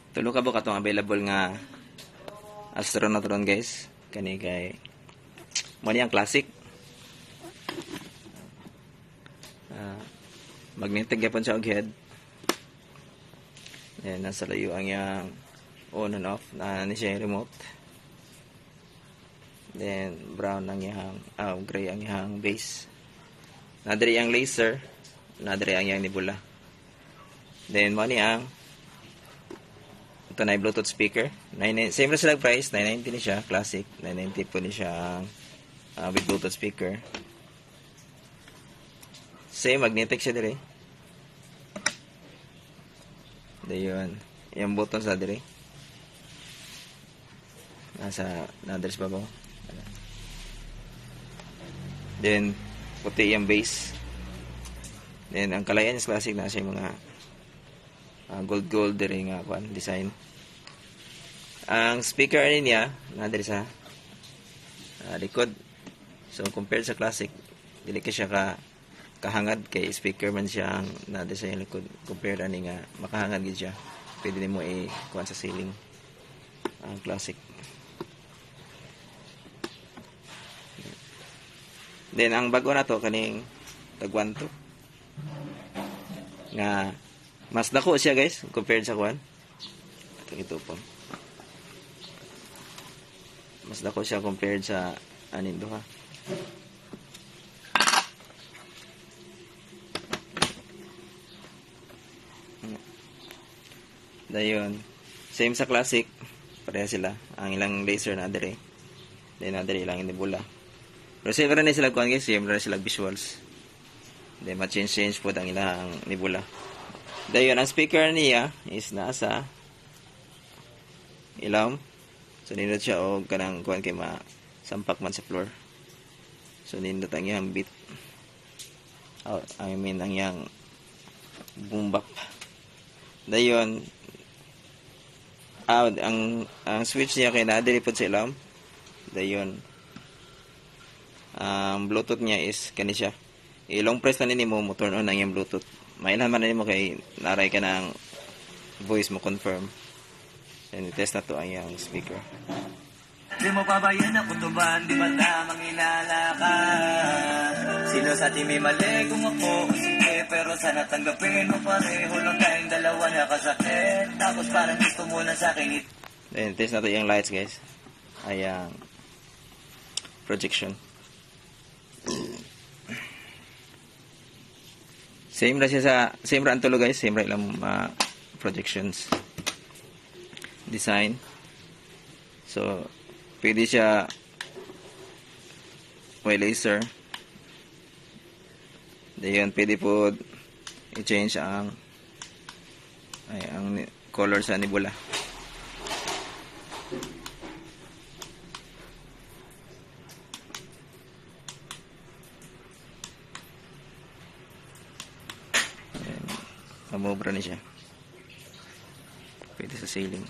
Tulo ka ba katong available nga astronaut ron guys. Kani kay mo ni ang classic. Magnetic gyapon siya og head. Then nasa layo ang yang on and off na ni siya remote. Then brown ang yang gray ang yang base. Nadiri ang laser, nadiri ang yang nebula. Then mo ni ang ito na Bluetooth speaker. Same na sila price, 990 ni siya, classic. 990 po ni siya with Bluetooth speaker. Same, magnetic siya dire. Dayon, yung button sa dire. Nasa nadres babaw. Then, puti yung base. Then, ang kalayan is classic na siya mga gold dire nga design. Ang speaker niya nadiri sa likod. So compared sa classic, dili ka siya kahangad kay speaker man siya ang nadiri sa likod. Compared ani nga makahangad gid siya. Pwede nimo i-kuan sa ceiling. Ang classic. Then ang bago na to kaning tagwan to. Nga mas dako siya guys compared sa kuan. Ito po. Mas dako siya compared sa anin duha. Dayon. Same sa classic. Pareha sila. Ang ilang laser na dire. Then na dire ilang nebula. Pero same rin sila kuan guys, same rin sila visuals. Then ma-change po ang ilang nebula. Dayon ang speaker niya is nasa ilaw. So nindot siya og kanang kuan kay masampak man sa floor. So nindot ang iyang beat. I mean ang iyang boom bap. Dayon ang switch niya kay nadiri pod sa ilaw. Dayon ang Bluetooth niya is kani siya. I-long press na nimo mo turn on ang iyang Bluetooth. Mailan man nimo kay naray ka ng voice mo confirm. And test na to ang iyang speaker. Di mo pa ba yan ako tuban? Di ba tamang inalaka? Sino sa ating may mali kung ako? Sige, pero sana tanggapin mo pareho lang tayong dalawa nakasakit. Tapos parang gusto mo na sa akin. Then test na to yung lights guys. Ayang projection. Same ra siya sa same ra ang tulo guys, same ra ilang projections. Design. So pwede siya may laser. Dayon pwede po i-change ang color sa nebula. Mamobra na siya. Pwede sa ceiling.